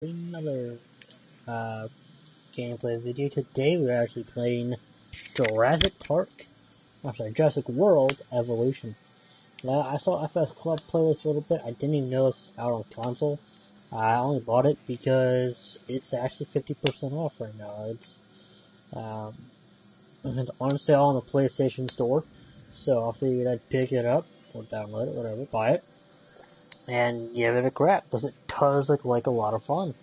Another uh, gameplay video. Today we're actually playing Jurassic Park. I'm sorry, Jurassic World Evolution. Now I saw FS Club play this a little bit. I didn't even know it's out on console. I only bought it because it's actually 50% off right now. It's on sale on the PlayStation Store, so I figured I'd pick it up or download it, whatever, buy it, and give it a crack because it does look like a lot of fun.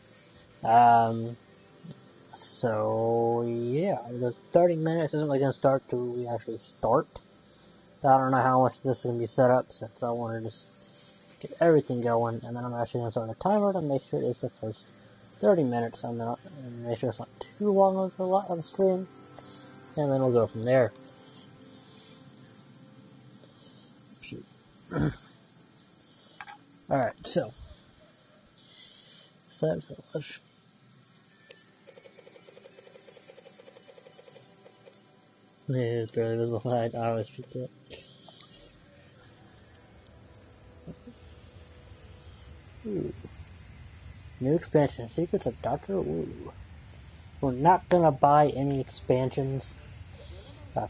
So yeah, the 30 minutes isn't really gonna start till we actually start. I don't know how much this is gonna be set up since I wanted to just get everything going, and then I'm actually gonna start the timer to make sure it's the first 30 minutes, and then make sure it's not too long of the stream, and then we'll go from there. Shoot. Alright, so let's it's barely visible. I always forget. Ooh. New expansion, Secrets of Dr. Wu. We're not gonna buy any expansions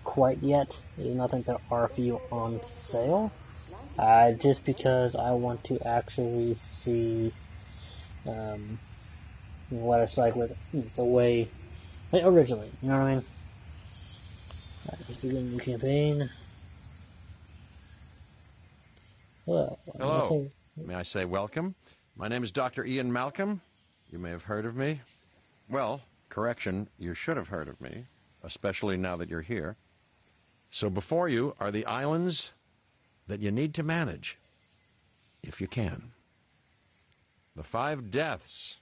quite yet, even though I think there are a few on sale. Just because I want to actually see what it's like with the way originally, you know what I mean? Alright, begin new campaign. Hello. May I say welcome? My name is Dr. Ian Malcolm. You may have heard of me. Well, correction, you should have heard of me, especially now that you're here. So before you are the islands that you need to manage, if you can. The 5 deaths.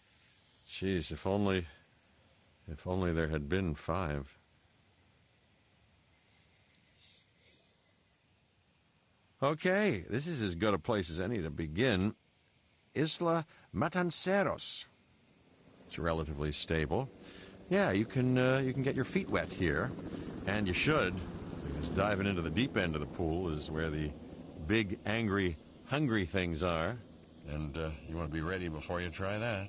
Jeez, if only there had been 5. Okay, this is as good a place as any to begin. Isla Matanceros. It's relatively stable. Yeah, you can get your feet wet here, and you should, because diving into the deep end of the pool is where the big, angry, hungry things are, and you want to be ready before you try that.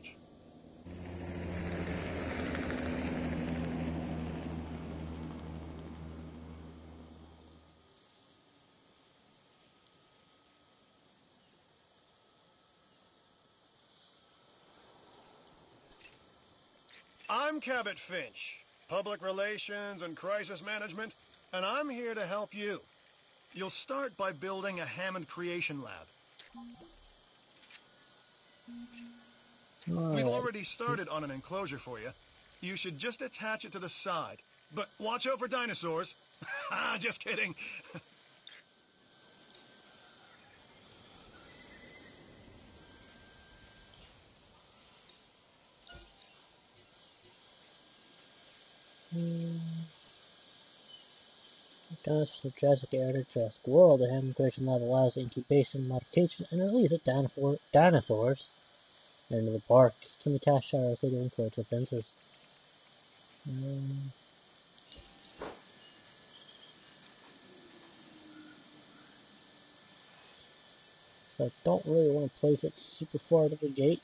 I'm Cabot Finch, Public Relations and Crisis Management, and I'm here to help you. You'll start by building a Hammond Creation Lab. We've already started on an enclosure for you. You should just attach it to the side. But watch out for dinosaurs. Just kidding. Does for Jurassic Era, Jurassic World, the Hammond Creation Lab allows incubation, modification, and release of dinosaurs into the park. Can be attached directly to enclosure fences. So I don't really want to place it super far to the gate.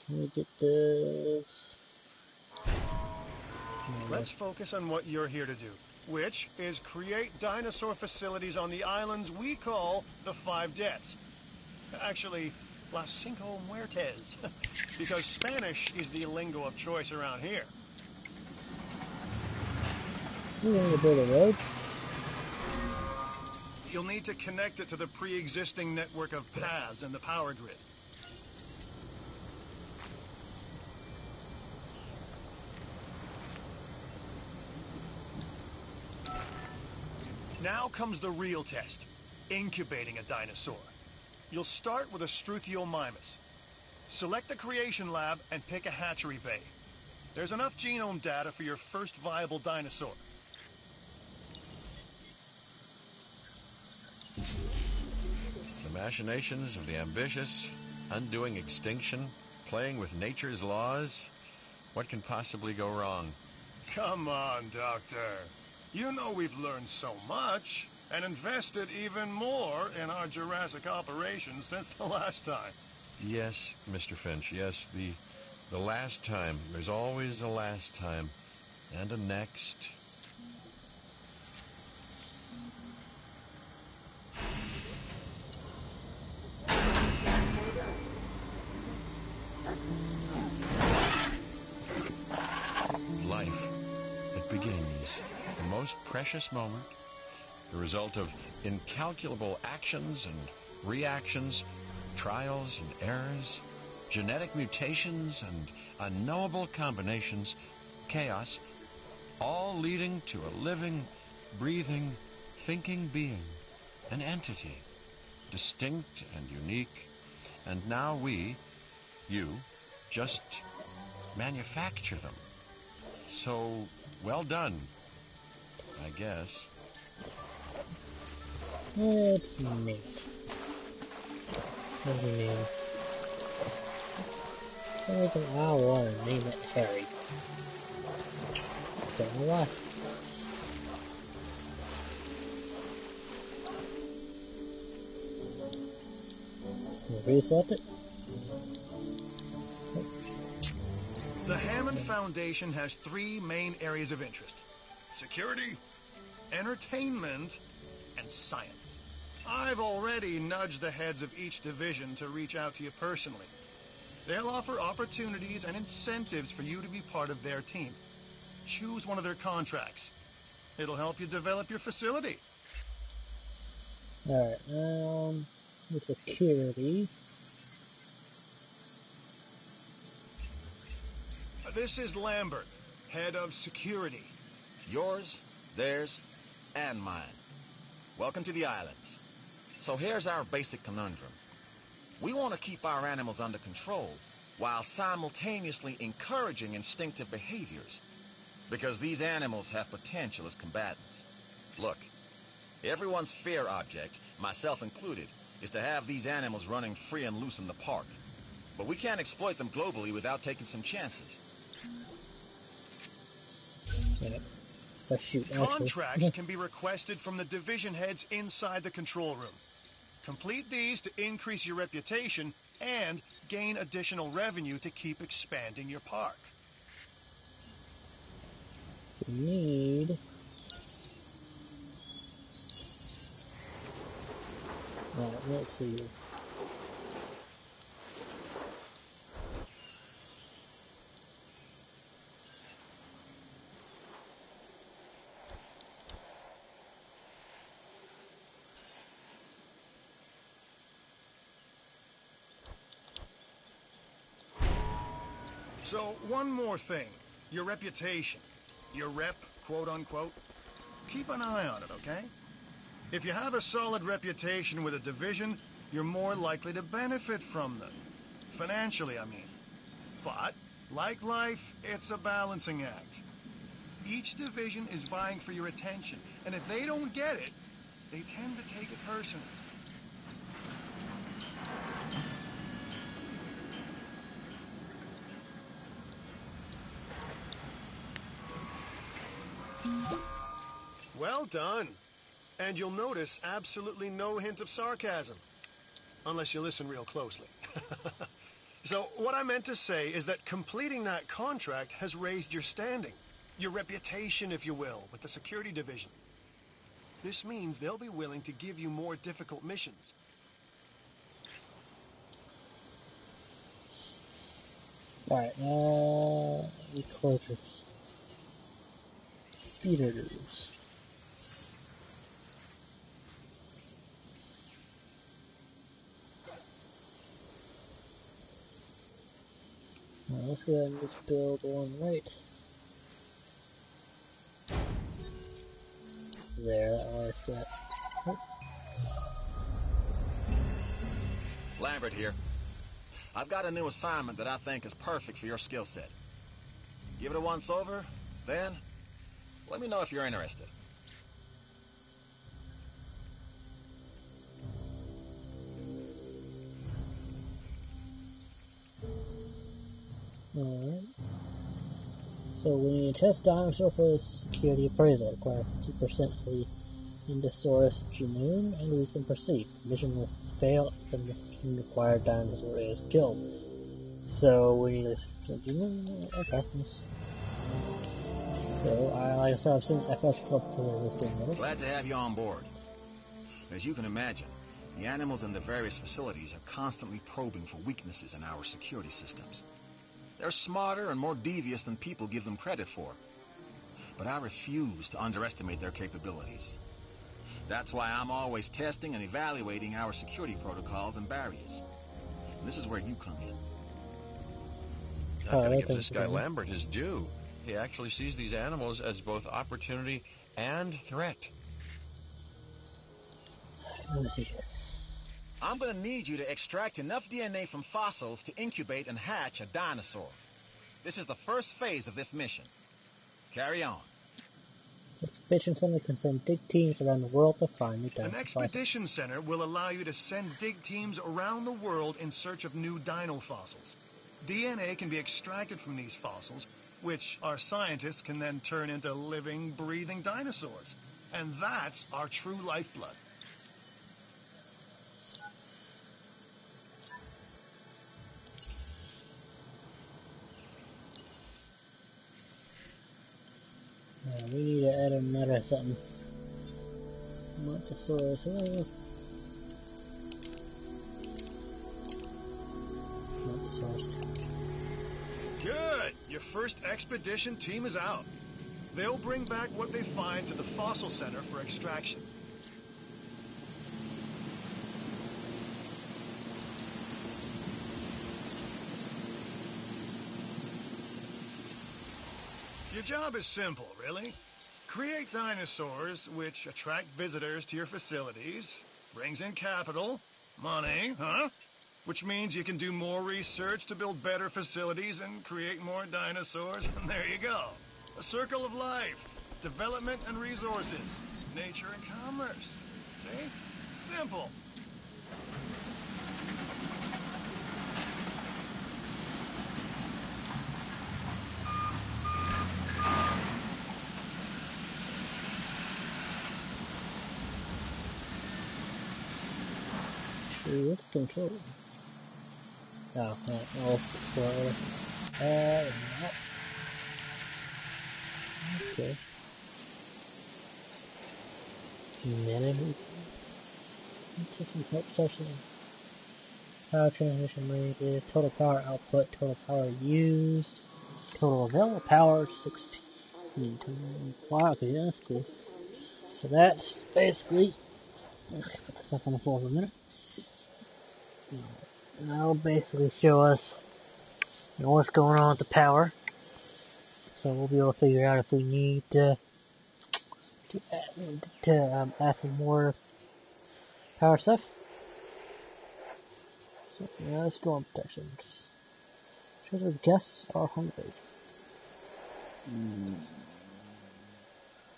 Can we get this? Let's focus on what you're here to do, which is create dinosaur facilities on the islands we call the 5 Deaths. Actually, Las Cinco Muertes, because Spanish is the lingo of choice around here. You want to build a road? You'll need to connect it to the pre-existing network of paths and the power grid. Now comes the real test, incubating a dinosaur. You'll start with a Struthiomimus. Select the creation lab and pick a hatchery bay. There's enough genome data for your first viable dinosaur. The machinations of the ambitious, undoing extinction, playing with nature's laws. What can possibly go wrong? Come on, Doctor. You know we've learned so much, and invested even more in our Jurassic operations since the last time. Yes, Mr. Finch, yes, the last time. There's always a last time. And a next. Life. It begins. The most precious moment. The result of incalculable actions and reactions, trials and errors, genetic mutations and unknowable combinations, chaos, all leading to a living, breathing, thinking being, an entity, distinct and unique. And now we, you, just manufacture them. So, well done, I guess. It's neat. What do you mean? Everything I want to name it Harry. Don't know why. Reset it? The Hammond Foundation has 3 main areas of interest: security, entertainment, and science. I've already nudged the heads of each division to reach out to you personally. They'll offer opportunities and incentives for you to be part of their team. Choose one of their contracts. It'll help you develop your facility. Alright, with security. This is Lambert, head of security. Yours, theirs, and mine. Welcome to the islands. So here's our basic conundrum. We want to keep our animals under control while simultaneously encouraging instinctive behaviors, because these animals have potential as combatants. Look, everyone's fear object, myself included, is to have these animals running free and loose in the park. But we can't exploit them globally without taking some chances. Yeah. But shoot, Contracts can be requested from the division heads inside the control room. Complete these to increase your reputation and gain additional revenue to keep expanding your park. we need... Alright, let's see. So, one more thing. Your reputation. Your rep, quote-unquote. Keep an eye on it, okay? If you have a solid reputation with a division, you're more likely to benefit from them. Financially, I mean. But, like life, it's a balancing act. Each division is vying for your attention, and if they don't get it, they tend to take it personally. Well done. And you'll notice absolutely no hint of sarcasm. Unless you listen real closely. So, what I meant to say is that completing that contract has raised your standing. Your reputation, if you will, with the security division. This means they'll be willing to give you more difficult missions. Alright, enclosures. Feeders. Well, let's go ahead and just build one right there. That works. That. Oh. Lambert here. I've got a new assignment that I think is perfect for your skill set. Give it a once over, then let me know if you're interested. Alright. So when you test dinosaur for the security appraisal, require 50% of the Indosaurus genome, and we can proceed. Mission will fail if the required dinosaur is killed. So we need a genome. Okay. So like I said, I've seen FS Club play this game with us. Glad to have you on board. As you can imagine, the animals in the various facilities are constantly probing for weaknesses in our security systems. They're smarter and more devious than people give them credit for. But I refuse to underestimate their capabilities. That's why I'm always testing and evaluating our security protocols and barriers. And this is where you come in. I've got to give this guy Lambert his due. He actually sees these animals as both opportunity and threat. Let me see here. I'm going to need you to extract enough DNA from fossils to incubate and hatch a dinosaur. This is the first phase of this mission. Carry on. Expedition Center can send dig teams around the world to find new dino An expedition center will allow you to send dig teams around the world in search of new dino fossils. DNA can be extracted from these fossils, which our scientists can then turn into living, breathing dinosaurs. And that's our true lifeblood. We need to add another something. Montosaurus. Montosaurus. Good! Your first expedition team is out. They'll bring back what they find to the fossil center for extraction. Your job is simple, really. Create dinosaurs which attract visitors to your facilities, brings in capital, money, which means you can do more research to build better facilities and create more dinosaurs, and there you go. A circle of life, development and resources, nature and commerce. See? Simple. What's control? Oh, no, explore. No. Okay. Management. System help section. Power transmission rate, total power output, total power used, total available power 16. Wow, okay, that's cool. So that's basically. Let's put this up on the floor for a minute. That'll basically show us what's going on with the power. So we'll be able to figure out if we need to add some more power stuff. So, yeah, storm protection. Shows our guests are hungry.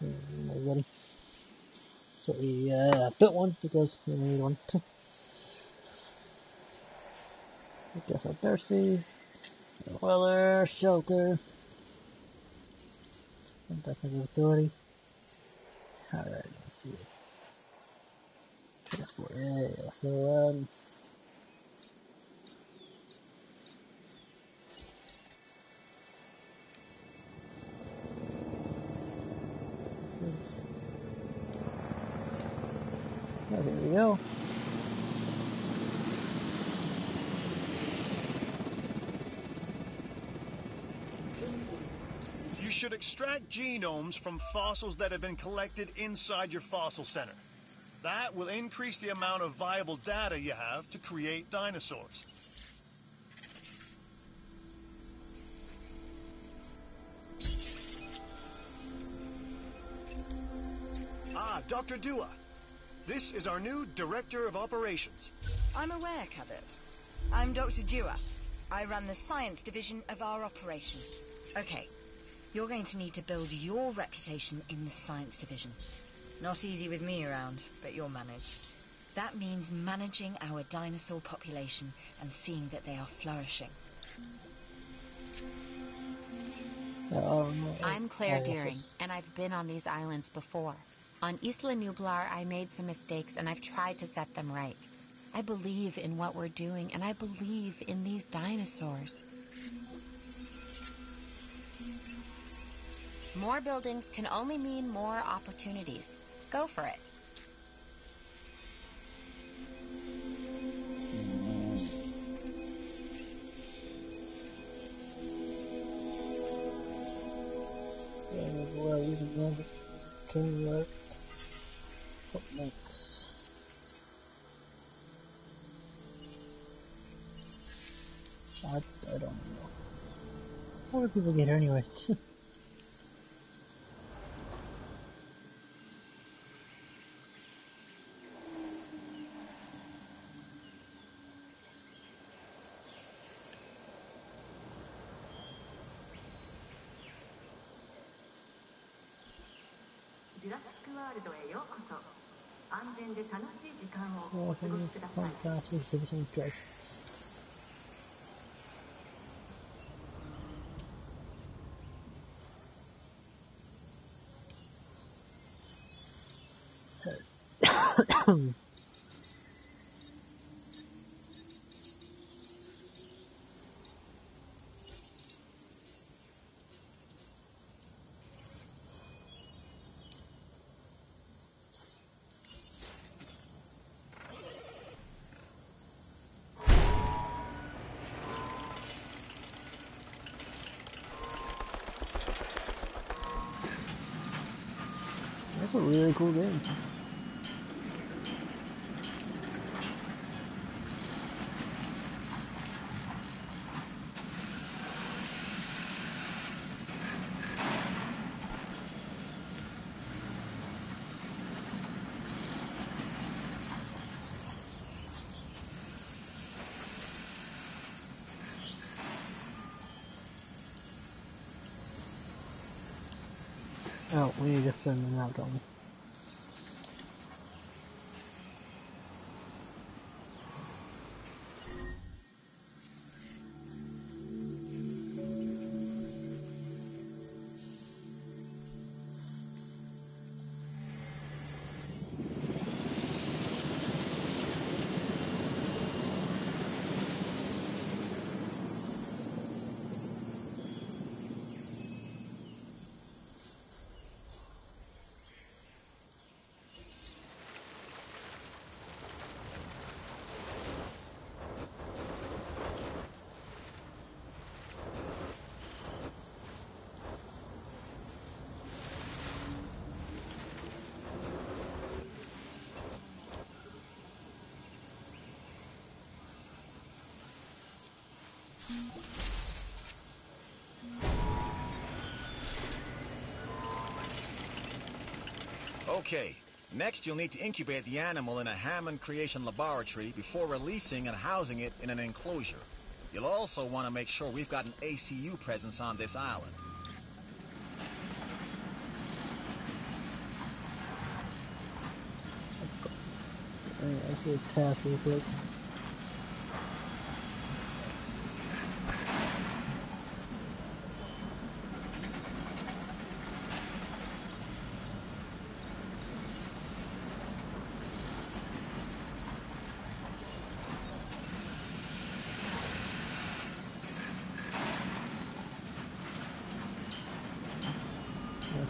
Ready? So we built one because we need one. I guess I'm thirsty. Weather, shelter. That's invisibility. Alright, let's see. Transport, yeah. So, oh, here we go. You should extract genomes from fossils that have been collected inside your fossil center. That will increase the amount of viable data you have to create dinosaurs. Ah, Dr. Dua. This is our new Director of Operations. I'm aware, Cabot. I'm Dr. Dua. I run the science division of our operation. Okay, you're going to need to build your reputation in the science division. Not easy with me around, but you'll manage. That means managing our dinosaur population and seeing that they are flourishing. I'm Claire Deering, and I've been on these islands before. On Isla Nublar, I made some mistakes, and I've tried to set them right. I believe in what we're doing, and I believe in these dinosaurs. More buildings can only mean more opportunities. Go for it. Can work. What makes? I don't know. How do people get here anyway? Jurassic World へようこそ。安全で楽しい時間をお過ごしください。That's a really cool game. Oh, we need to send them out, don't we? Okay, next you'll need to incubate the animal in a Hammond Creation Laboratory before releasing and housing it in an enclosure. You'll also want to make sure we've got an ACU presence on this island. I see a task real quick.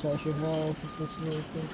Touch your house, it's supposed to be really quick.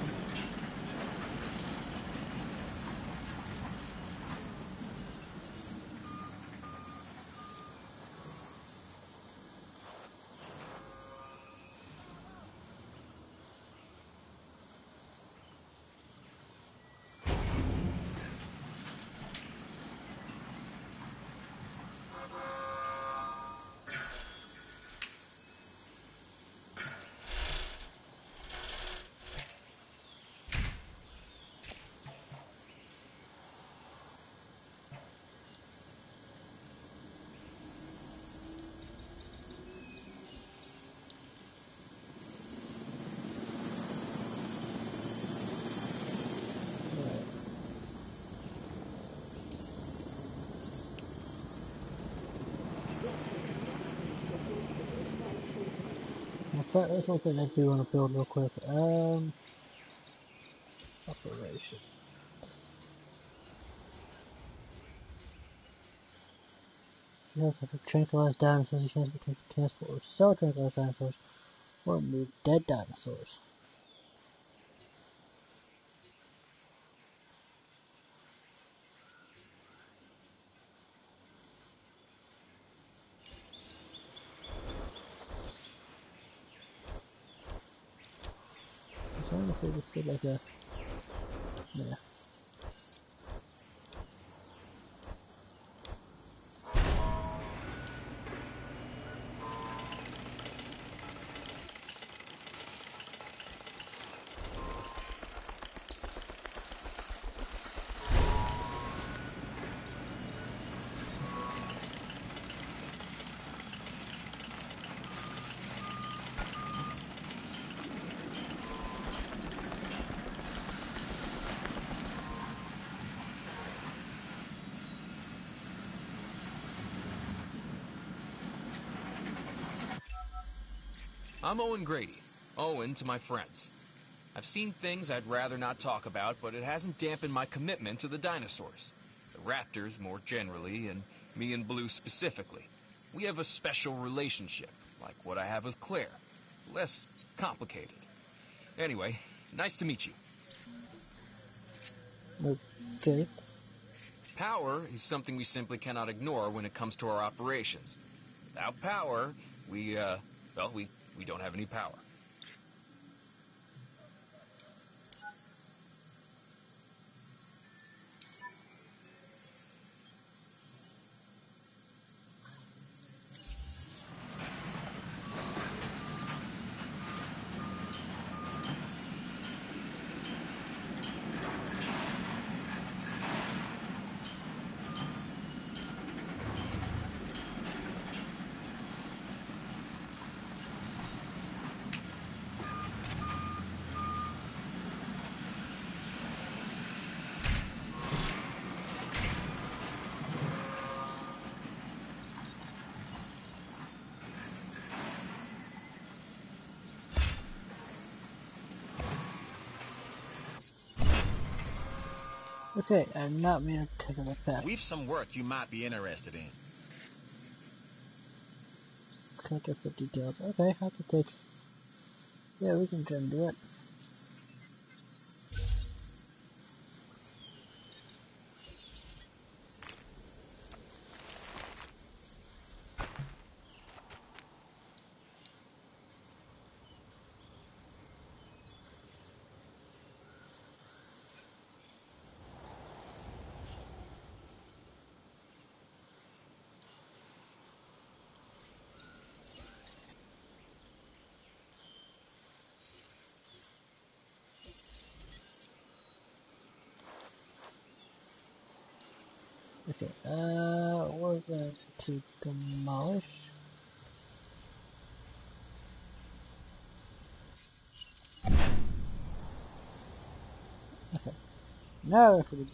That's one thing I do want to build real quick. Operation. You have to tranquilize dinosaurs. You can't transport or sell tranquilized dinosaurs or move dead dinosaurs. I wonder if they just did like a... Yeah. I'm Owen Grady. Owen to my friends. I've seen things I'd rather not talk about, but it hasn't dampened my commitment to the dinosaurs. The raptors more generally, and me and Blue specifically. We have a special relationship, like what I have with Claire. Less complicated. Anyway, nice to meet you. Okay. Power is something we simply cannot ignore when it comes to our operations. Without power, we don't have any power. Okay, I'm not meaning to take a look back. We've some work you might be interested in. Counter for details. Okay, I can take... Yeah, we can try and do it. Okay, we're going to demolish. Okay, now for the...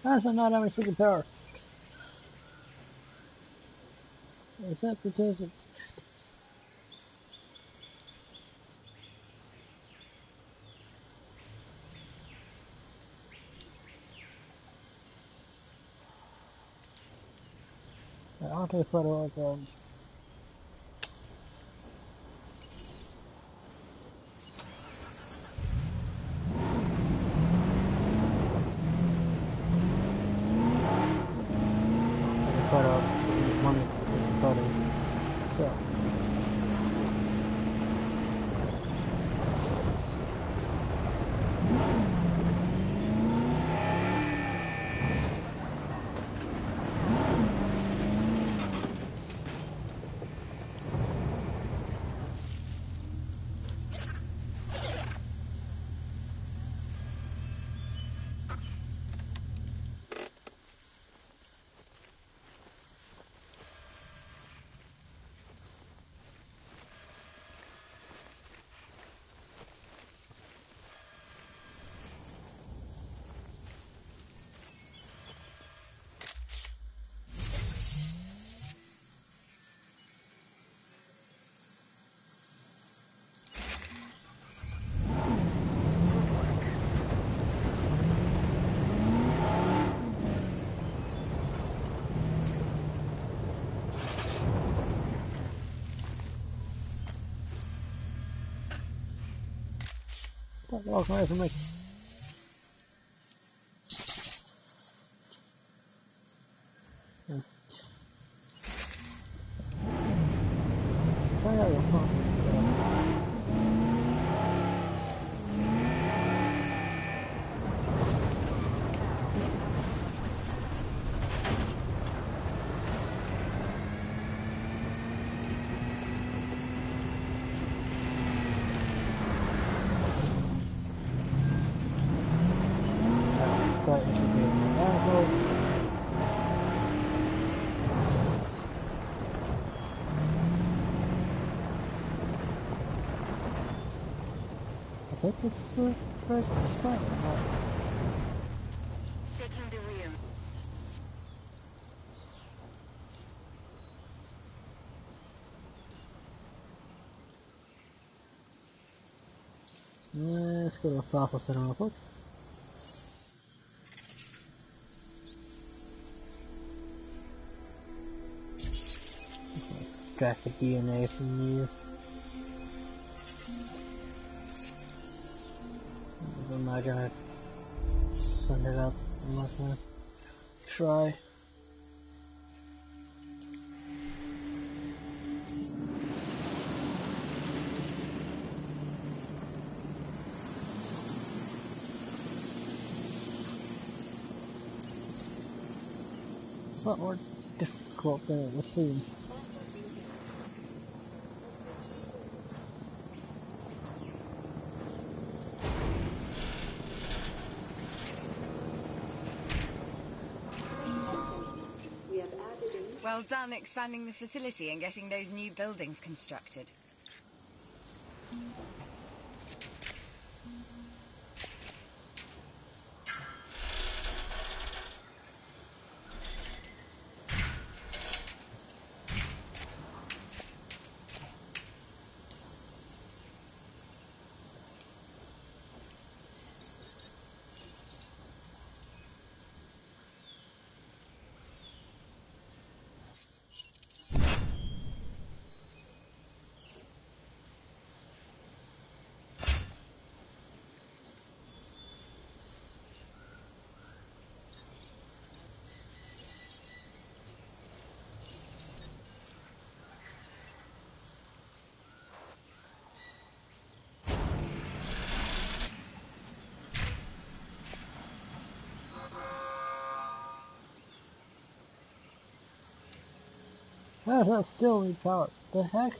Why does it not have any freaking power? Is that because it's... I'll take a photo of put up to get money for footage. So. Stop walking away from me. I think this is a first fight. Taking the wheel. Let's go to the fossil center real quick. Let's extract the DNA from these. I'm not gonna send it up. I'm not gonna try. It's a lot more difficult than it would seem. Well done expanding the facility and getting those new buildings constructed. How does that still need power? The heck?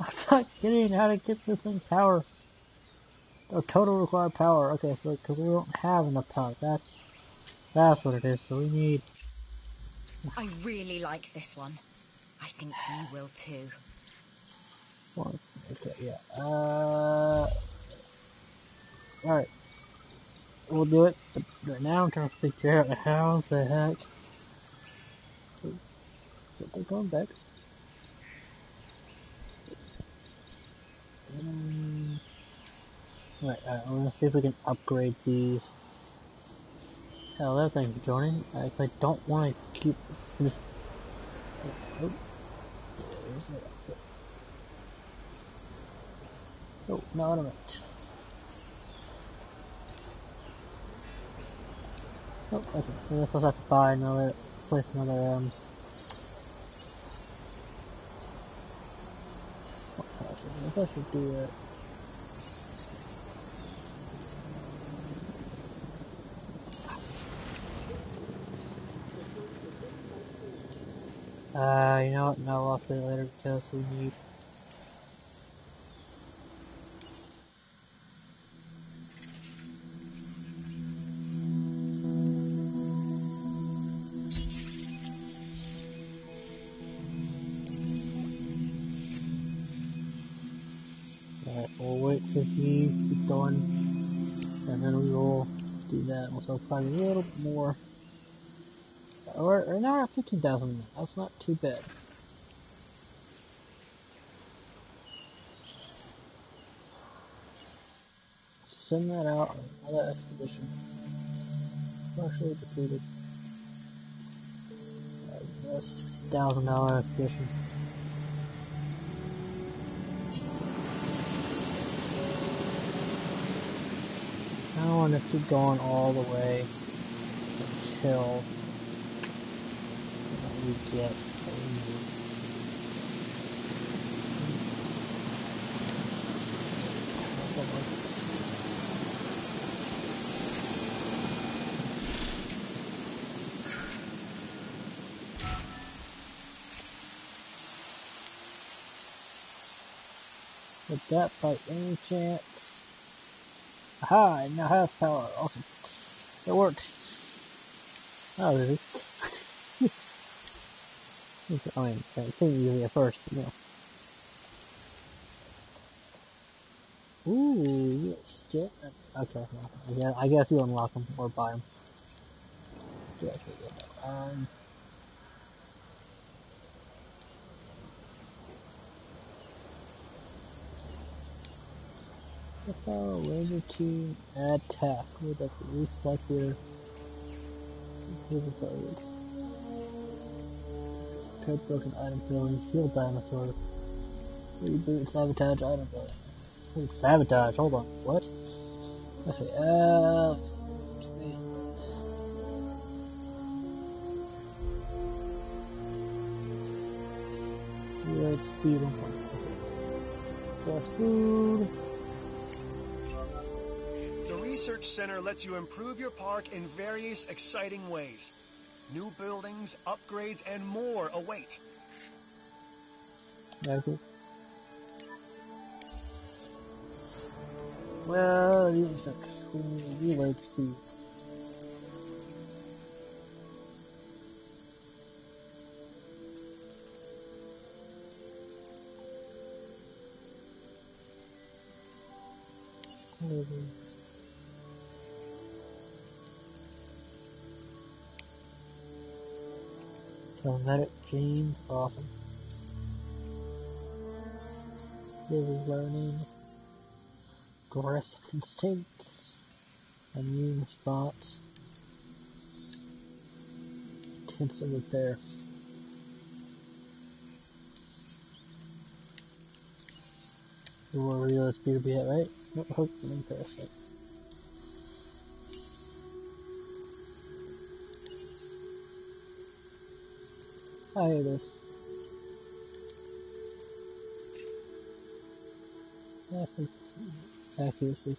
I'm not getting how to get this thing power. Oh, total required power. Okay, so because we don't have enough power. That's what it is. So we need. I really like this one. I think you will too. One. Okay, yeah. Alright. We'll do it. But right now I'm trying to figure out how the heck. They're going back. Right, I'm gonna see if we can upgrade these. Hello, thank you for joining. I don't want to keep this. Oh, oh, no, wait a minute. Oh, okay, so this was have to buy another place another I guess I should do that. You know what? No, I'll play it later because we need. Alright, we'll wait for these to be done, and then we will do that. Also, probably a little bit more. We're now at 15,000. That's not too bad. Send that out on another expedition. Partially defeated. This $60,000 expedition. I want this to keep going all the way until we get what we need. With that by any chance? Aha, it now has power. Awesome. It works. Oh, is it? I mean, it seemed easy at first, but no. Ooh, yes, shit. Okay, no. Yeah, I guess you unlock them or buy them. Yeah, okay, yeah. Follow Ranger Team, add task with the least likely to targets. Repair broken item building, heal dinosaur, reboot, sabotage item building. Wait, sabotage, hold on, what? Okay, let's speed 1.5. Fast food. The Research Center lets you improve your park in various exciting ways. New buildings, upgrades, and more await. Okay. Well, these are reload speeds. Telemetric genes, awesome. Daily learning, aggressive instincts, immune response, intensive repair. You want to reload speed to be at, right? Nope, hope and parasite. Ah, here it is. That's accuracy.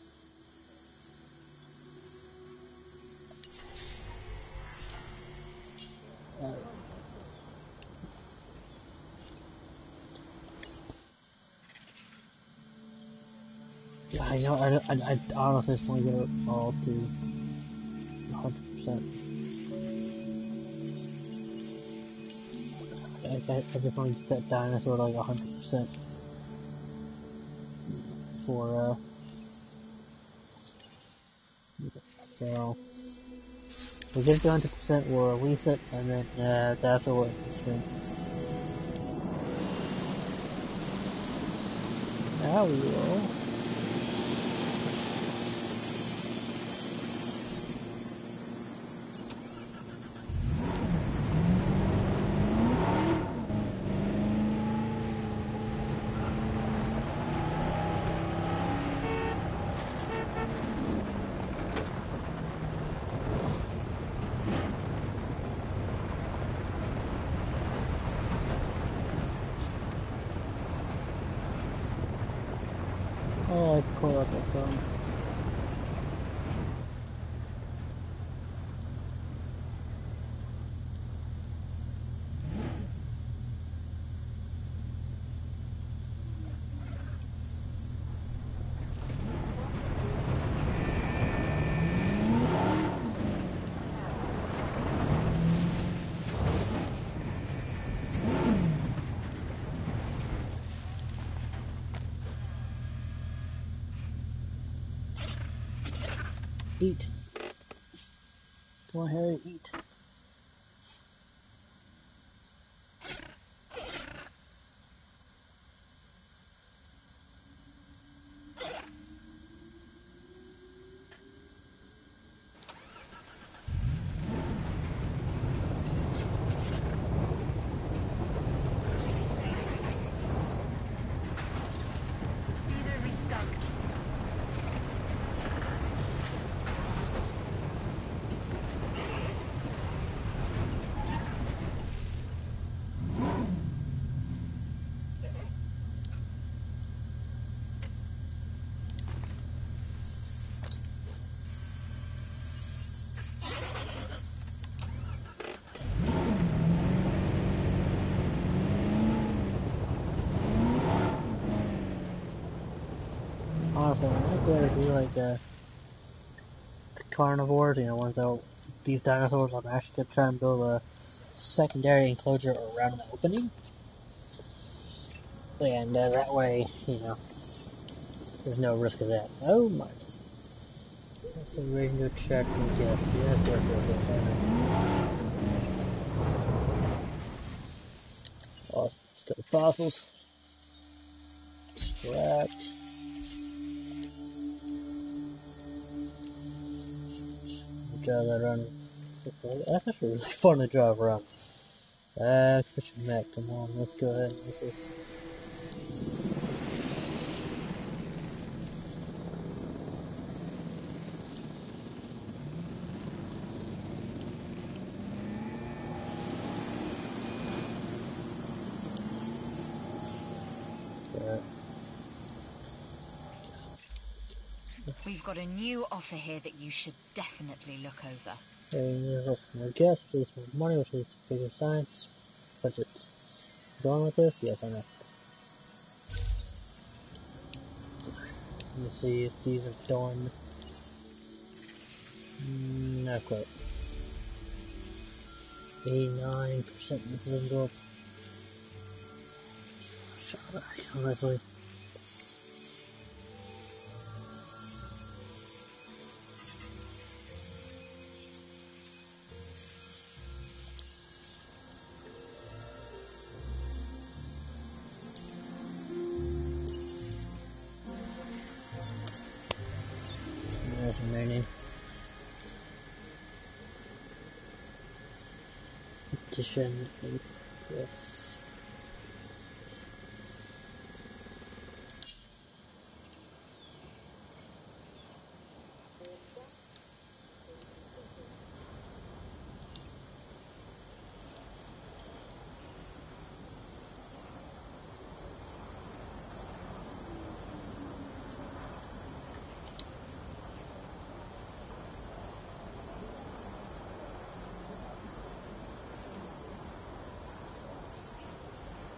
Yeah, you know, I honestly just want to get it all to 100%. I just want to get that dinosaur like 100% for, so, we get it to 100%, we'll release it, and then, that's what it's stream. Now we will. I pull up a phone. Eat. Come on, Harry, eat. Honestly, I'd rather be like the carnivores, ones that these dinosaurs. I'm actually gonna try and build a secondary enclosure around the opening, and that way, there's no risk of that. Oh my! That's a radio check. Yes, yes. I know. Oh, let's go to fossils. Correct. Drive that around. That's actually really fun to drive around. Fishing Mac, come on, let's go ahead and use this. We've got a new offer here that you should definitely look over. There's also more gas, please more money, which leads to bigger science budgets. Going with this? Yes, I know. Let's see if these are done. Not quite. 89%. This isn't good. Honestly. There's remaining. Petition. Yes.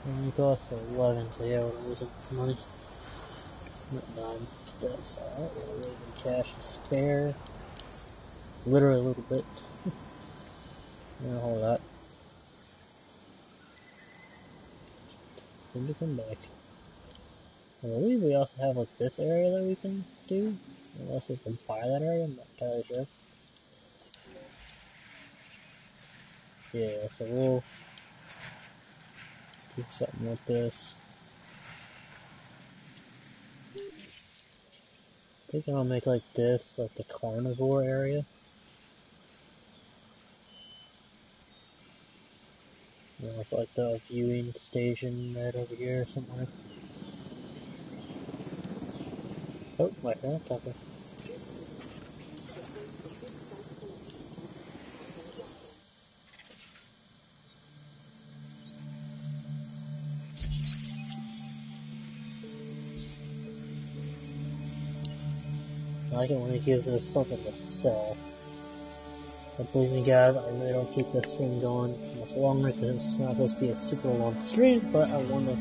And it costs 11, so yeah, we're losing money. That's alright, we're leaving cash to spare. Literally a little bit. Not a whole lot. Then we come back. I believe we also have like this area that we can do. Unless we can buy that area, I'm not entirely sure. Yeah, so we'll do something with this. I think I'll make like this, like the carnivore area. Like the viewing station right over here somewhere. Oh, my God, talking. like it when it gives us something to sell. But believe me guys, I really don't keep this stream going much longer because it's not supposed to be a super long stream, but I wanna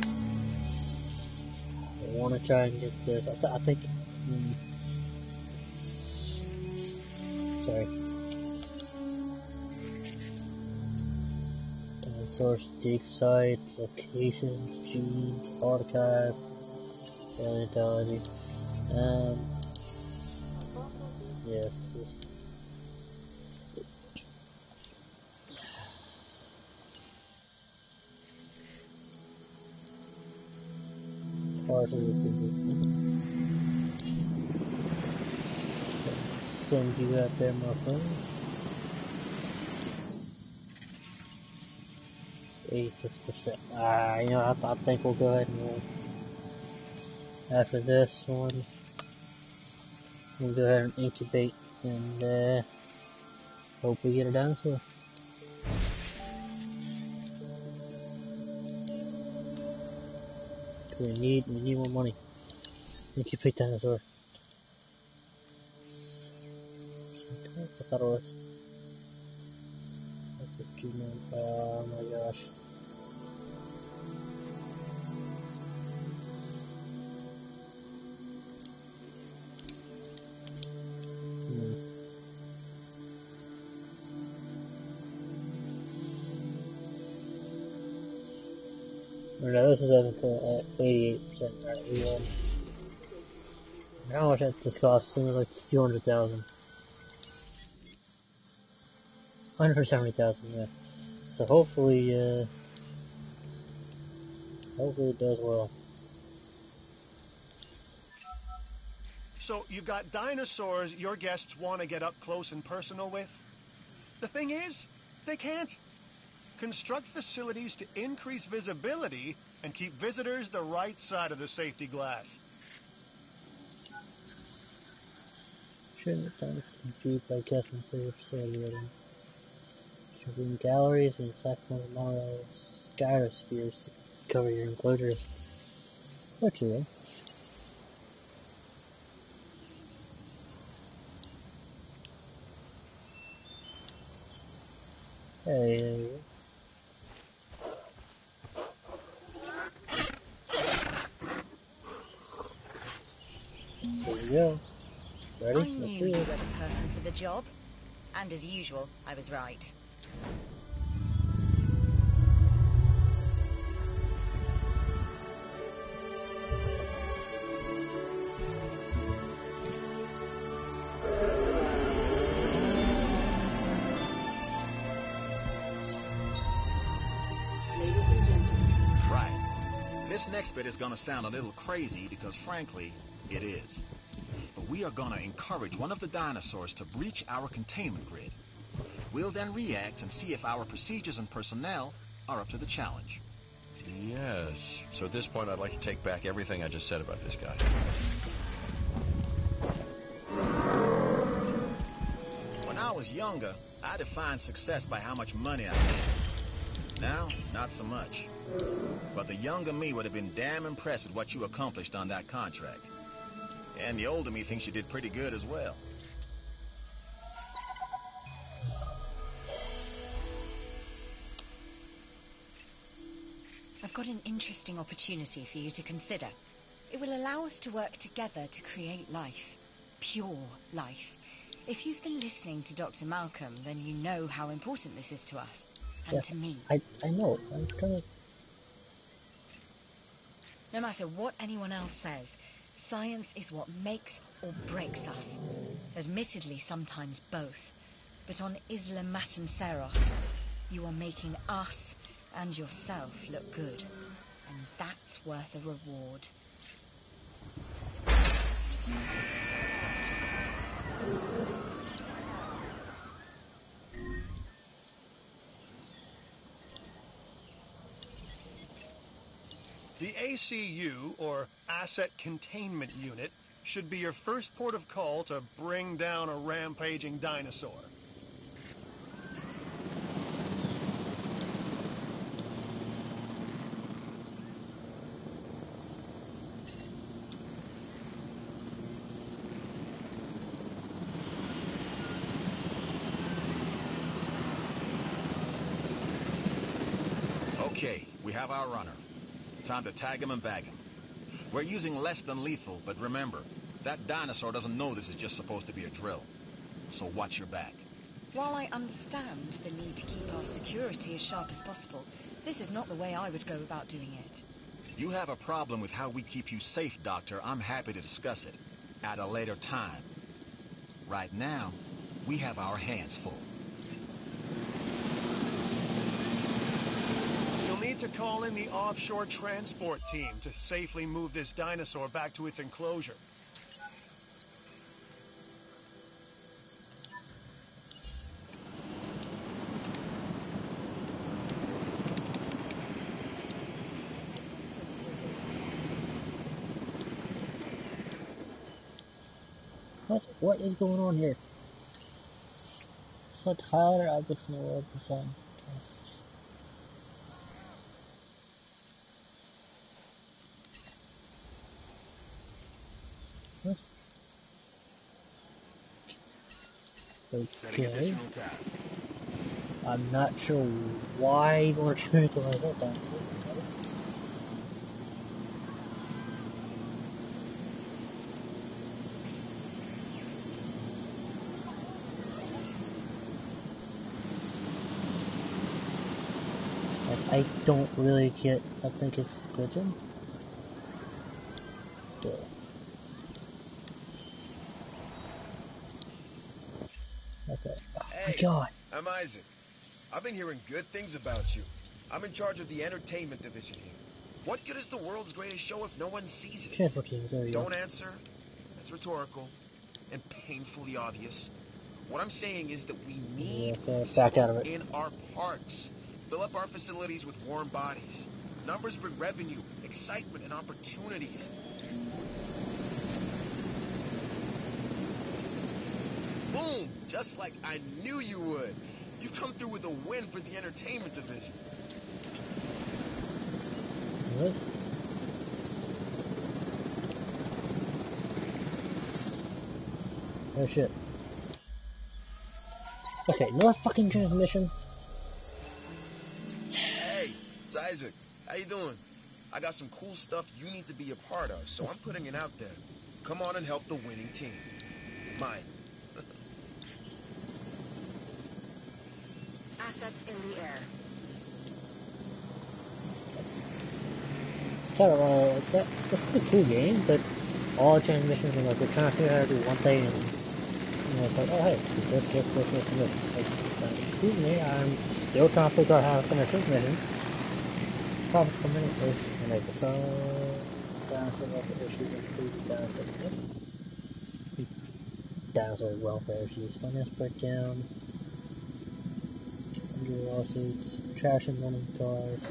try and get this. I think. Sorry. Source, dig site, locations, genes, archive, paleontology. Yes, this is. Part of the send you out there, my friend. 86%. You know, I think we'll go ahead and after this one, we'll go ahead and incubate and hope we get a dinosaur. We need more money. Incubate dinosaur. I thought it was. Oh my gosh. No, this is at 88%. Right, how much this cost? It was like 200,000. 170,000, yeah. So hopefully it does well. So you've got dinosaurs your guests want to get up close and personal with? The thing is, they can't. Construct facilities to increase visibility and keep visitors the right side of the safety glass. Shouldn't thanks viewed by guests and for your facility rating. Showing galleries and platforms, monorails, gyrospheres to cover your enclosures. What you will. Hey. There you go. Ready? I knew you were the person for the job. And as usual, I was right. This next bit is going to sound a little crazy because, frankly, it is. But we are going to encourage one of the dinosaurs to breach our containment grid. We'll then react and see if our procedures and personnel are up to the challenge. Yes. So at this point, I'd like to take back everything I just said about this guy. When I was younger, I defined success by how much money I made. Now, not so much. But the younger me would have been damn impressed with what you accomplished on that contract. And the older me thinks you did pretty good as well. I've got an interesting opportunity for you to consider. It will allow us to work together to create life. Pure life. If you've been listening to Dr. Malcolm, then you know how important this is to us. And to me. I know. I'm trying to... No matter what anyone else says, science is what makes or breaks us. Admittedly, sometimes both. But on Isla Matanceros, you are making us and yourself look good. And that's worth a reward. The ACU, or Asset Containment Unit, should be your first port of call to bring down a rampaging dinosaur. Okay, we have our runner. Time to tag him and bag him. We're using less than lethal, but remember, that dinosaur doesn't know this is just supposed to be a drill. So watch your back. While I understand the need to keep our security as sharp as possible, this is not the way I would go about doing it. You have a problem with how we keep you safe, Doctor. I'm happy to discuss it at a later time. Right now, we have our hands full. You'll need to call in the offshore transport team to safely move this dinosaur back to its enclosure. What is going on here? So Tyler objects in the world of the sun. What? Okay. I'm not sure why you want to utilize that dinosaur. I don't really get. I think it's glitching. Yeah. Okay. Oh my God. I'm Isaac. I've been hearing good things about you. I'm in charge of the entertainment division here. What good is the world's greatest show if no one sees it? Transport team, there you go. Don't answer. That's rhetorical and painfully obvious. What I'm saying is that we need back out of it. in our parks. Fill up our facilities with warm bodies. Numbers bring revenue, excitement, and opportunities. Boom! Just like I knew you would. You've come through with a win for the entertainment division. What? Oh shit. Okay, no fucking transmission. Hey, it's Isaac. How you doing? I got some cool stuff you need to be a part of, so I'm putting it out there. Come on and help the winning team. Mine. Assets in the air. This is a cool game, but all the transmissions are like, we're trying to figure out how to do one thing, and it's like, oh hey, this, and this. It's like, excuse me, I'm still trying to figure out how to finish this mission. Profit per minute is make a song, dinosaur welfare issues, include dinosaur welfare issues, finance breakdown, some lawsuits, trash and running cars,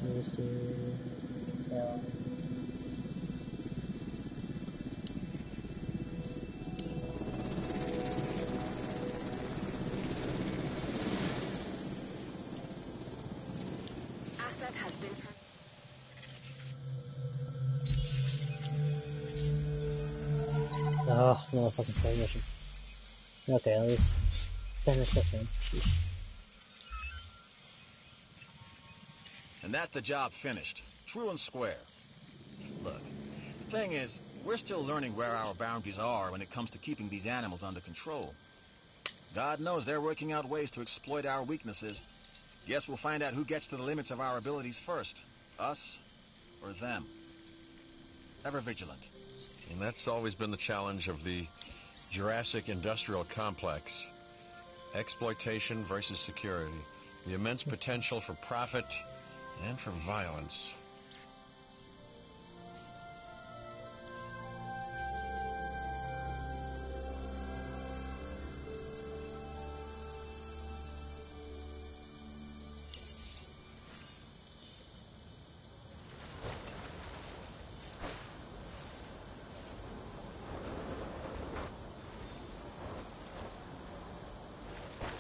real estate, Asset has been... oh, no fucking transmission. Okay, at least finish this one. And that's the job finished. True and square. Look, the thing is, we're still learning where our boundaries are when it comes to keeping these animals under control. God knows they're working out ways to exploit our weaknesses. Guess we'll find out who gets to the limits of our abilities first. Us or them. Ever vigilant. And that's always been the challenge of the Jurassic industrial complex. Exploitation versus security. The immense potential for profit and for violence.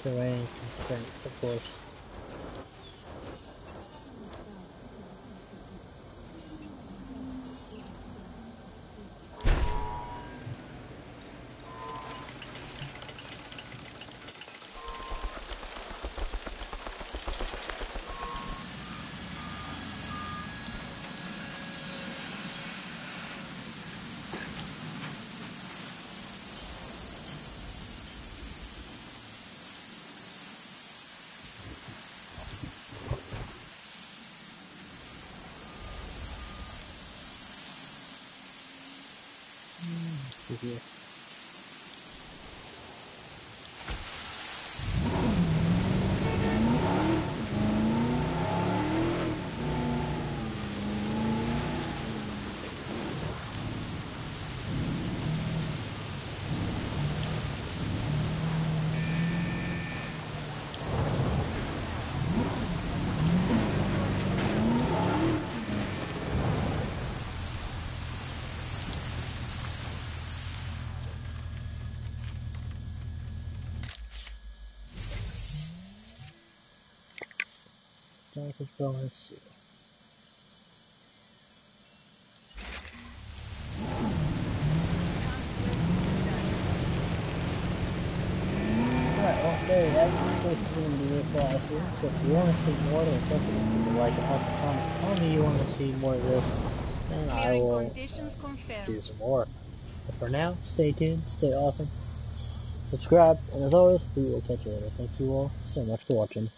Terrain constraints, of course. here. Let's go and see. Alright, well, there you have it. This is going to be this live here. So if you want to see more, then definitely leave a like and also comment. Tell me you want to see more of this, and I will do some more. But for now, stay tuned, stay awesome, subscribe, and as always, we will catch you later. Thank you all so much for watching.